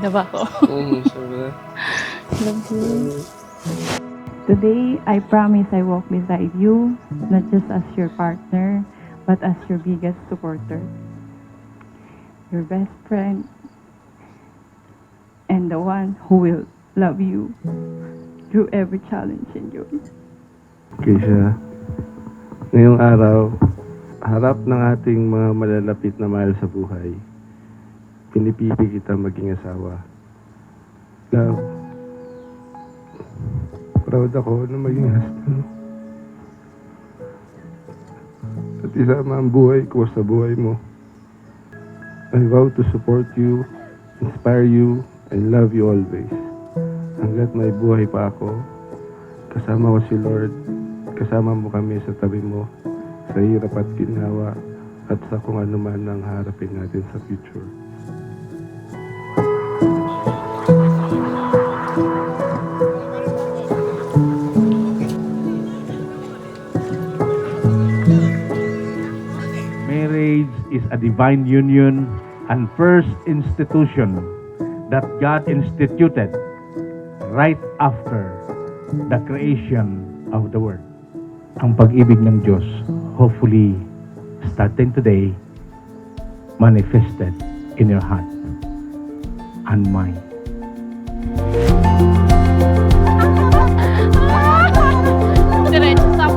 Diba ko? Sobra. Love you. Today, I promise I walk beside you, not just as your partner, but as your biggest supporter. Your best friend, and the one who will love you through every challenge and joy. Krisha, ngayong araw, harap ng ating mga malalapit na mahal sa buhay, pinipili kita maging asawa. Love, proud ako na maging husband. At isama ang buhay ko sa buhay mo. I vow to support you, inspire you, and love you always. Hanggat may buhay pa ako, kasama ko si Lord, kasama mo kami sa tabi mo, sa hirap at ginawa, at sa kung ano man ang harapin natin sa future. Marriage is a divine union and first institution that God instituted right after the creation of the world. Ang pag-ibig ng Diyos, hopefully, starting today, manifested in your heart and mind. Diretso sa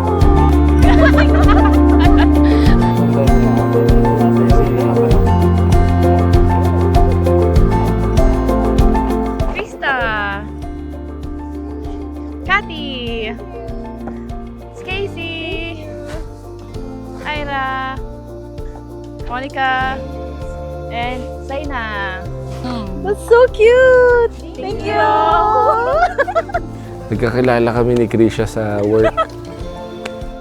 Krista, Cathy, Casey, Ira, Monica, and Zaina. That's so cute! Thank you! Nagkakilala kami ni Krisha sa work.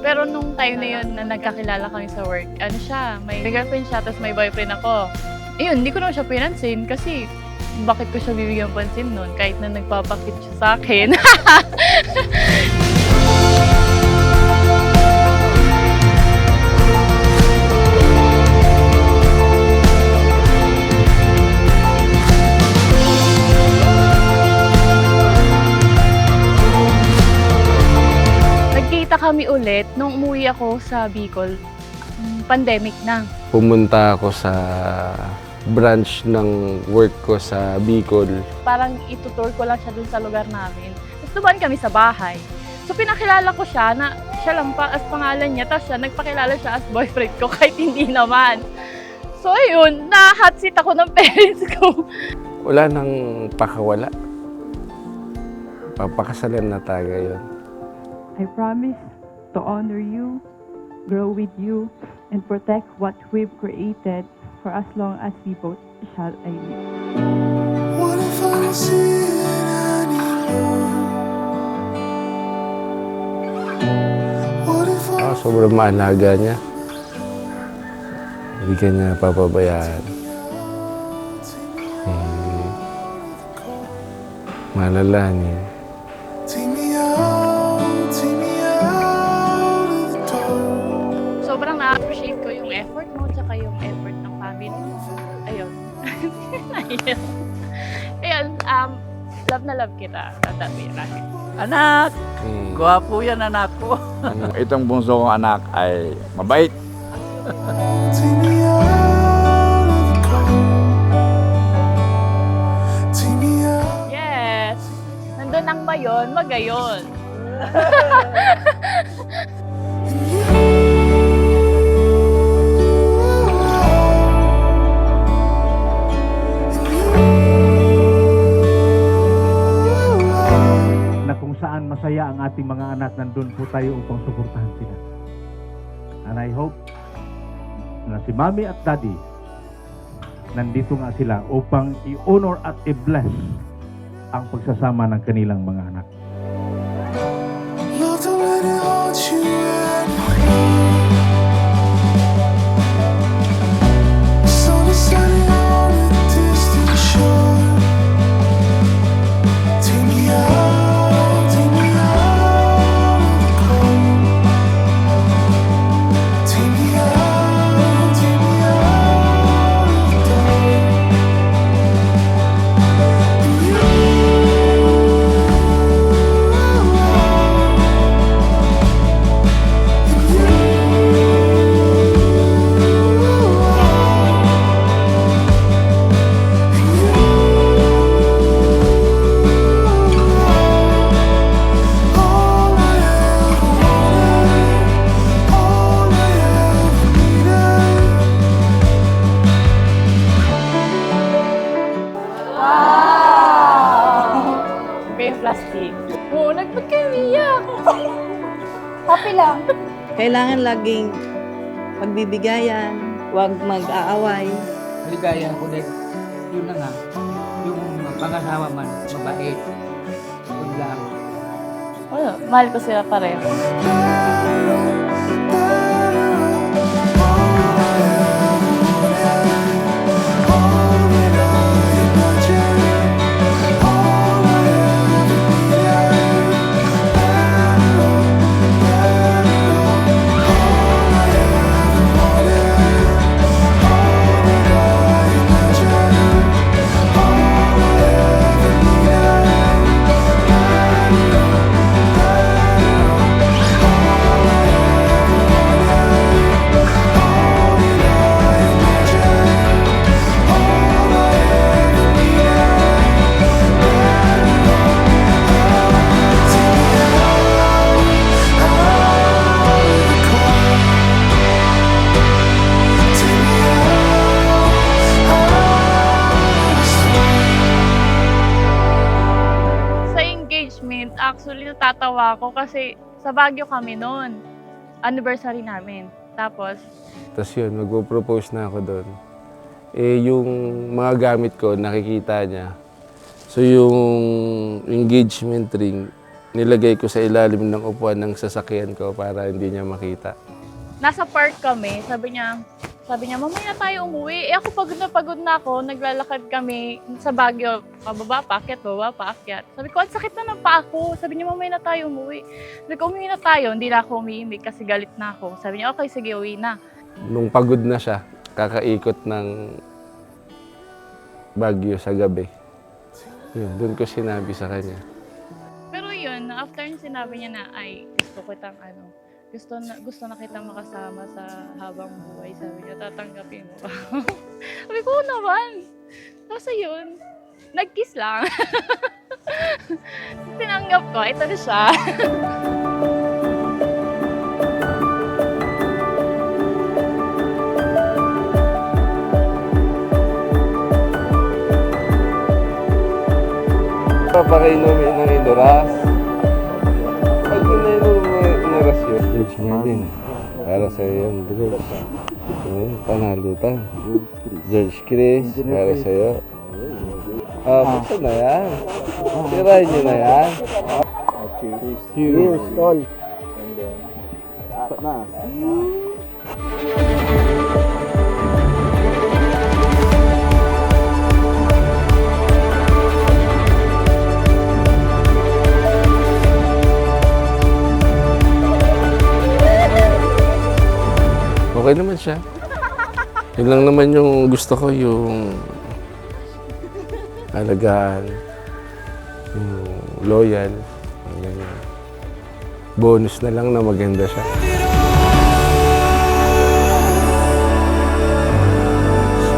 Pero nung time na yun na nagkakilala kami sa work, ano siya, may girlfriend siya, tapos may boyfriend ako. Ayun, hindi ko naman siya pinansin kasi bakit ko siya bibigyan pansin nun kahit na nagpapakit siya sa akin. Nagkita kami ulit nung umuwi ako sa Bicol. Pandemic na. Pumunta ako sa branch ng work ko sa Bicol. Parang itutour ko lang siya dun sa lugar namin. Tapos dumaan kami sa bahay. So pinakilala ko siya na siya lang pa as pangalan niya. Tapos siya nagpakilala siya as boyfriend ko kahit hindi naman. So ayun, na-hot seat ako ng parents ko. Wala nang pakawala. Papakasalan na tayo ngayon. I promise to honor you, grow with you, and protect what we've created for as long as we both shall I live. What if I don't see it anymore? What if I Sobrang maalaga niya. Hindi ka niya papabayaan. Malala niya. take me out of the dark? Sobrang na-appreciate ko yung effort mo tsaka yung effort ng family mo. Ayun. Ayun. Ayun, love na love kita. Tatabi natin. Anak! Gwapo yan anak ko. Itong bunso kong anak ay mabait. Take me out of the cold. Take me out. Yes! Nandun ang mayon, magayon. Na kung saan masaya ang ating mga anak, nandun po tayo upang suportahan sila. And I hope na si Mami at Daddy nandito nga sila upang i-honor at i-bless ang pagsasama ng kanilang mga anak. Love, don't let it haunt you anymore. Sun is setting on a distant shore. Take me out of the cold. Take me out of the dark. plastic. Oo, ba't kayo umiyak? Happy lang. Kailangan laging pagbibigayan, huwag mag-aaway. Ligaya ko din. Yun na nga. Yung pangasawa man, mabait. Yun lang. Wala, mahal ko sila pareho. Actually, natatawa ako kasi sa Baguio kami noon. Anniversary namin. Tapos yun, magpo-propose na ako doon. Eh, yung mga gamit ko, nakikita niya. So, yung engagement ring, nilagay ko sa ilalim ng upuan ng sasakyan ko para hindi niya makita. nasa park kami, sabi niya, mamaya na tayo umuwi. Eh ako pagod na ako, naglalakad kami sa Baguio, pababa, paakyat, baba, paakyat. Sabi ko, ang sakit na ng paa ko. Sabi niya, mamaya na tayo umuwi. Sabi ko, umuwi na tayo. Hindi na ako umiimik kasi galit na ako. Sabi niya, okay, sige, uwi na. Nung pagod na siya, kakaikot ng Baguio sa gabi. Yun, doon ko sinabi sa kanya. Pero yun, after sinabi niya na, ay, gusto na kitang makasama sa habang buhay. Sabi niya, tatanggapin mo ba? Sabi ko, naman. Tapos yun, nag-kiss lang. Tinanggap ko, ito na siya. Papakainumin ng Idoras. Pag pinainom mo ng rasyon, George Martin. Para sa iyo yung drugs. Panalutan. George Chris, para sa iyo. Basta na yan. Tirahin nyo na yan. Cheers, tol. Na. Okay naman siya. Yun lang naman yung gusto ko, yung alagaan, yung loyal, ganyan. Bonus na lang na maganda siya.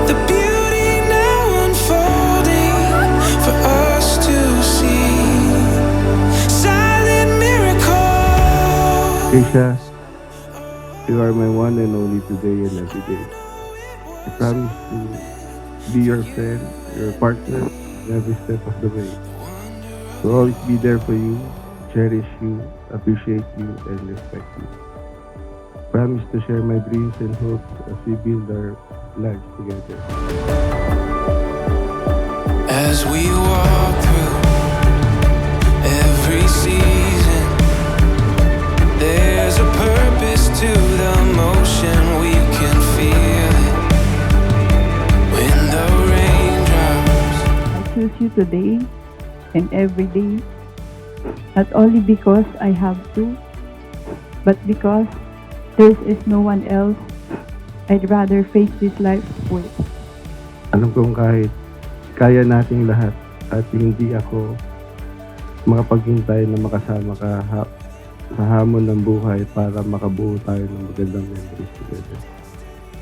The beauty now unfolding for us to see. Silent miracle. Keisha, you are my one and only today and every day. I promise to be your friend, your partner, in every step of the way. To always be there for you, cherish you, appreciate you, and respect you. Promise to share my dreams and hopes as we build our lives together. As we walk through every season, there's a purpose to the motion. We can feel it when the rain drops. I choose you today and every day, not only because I have to, but because there is no one else I'd rather face this life with. Alam kong kahit kaya nating lahat at hindi ako makapaghintay na makasama ka sa hamon ng buhay para makabuo tayo ng magandang memories together.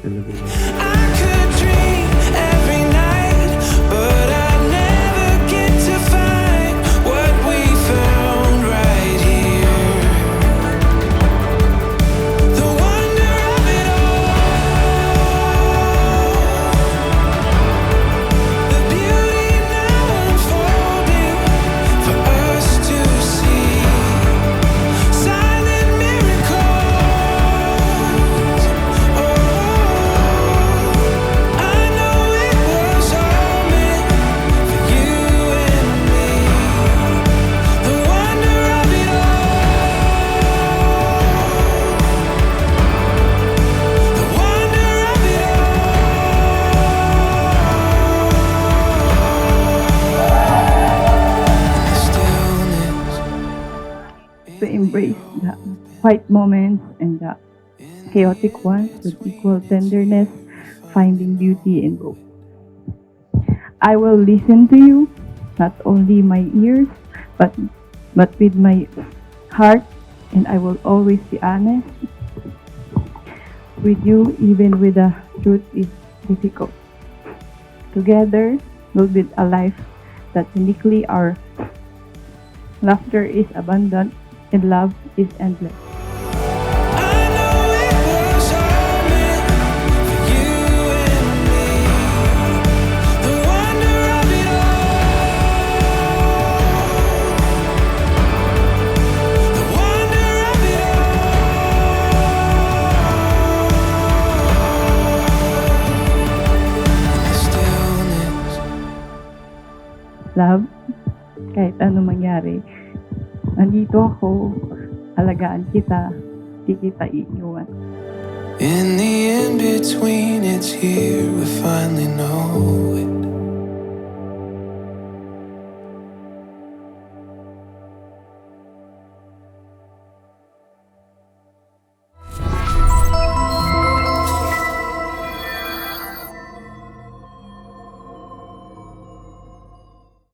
I love you. I could dream every night, but I never get to find what we found right here. The wonder of it all, the beauty now unfolding for us embrace the quiet moments and the chaotic ones with equal tenderness, finding beauty in both. I will listen to you, not only my ears, but with my heart, and I will always be honest with you, even when the truth is difficult. Together, we'll build a life that uniquely our laughter is abundant and love is endless. I know it was all meant for you and me. The wonder of it all. The wonder of it all. The stillness. Love, kahit anong mangyari, nandito ako, alagaan kita, di kita iiwan. In the in-between, it's here, we finally know it.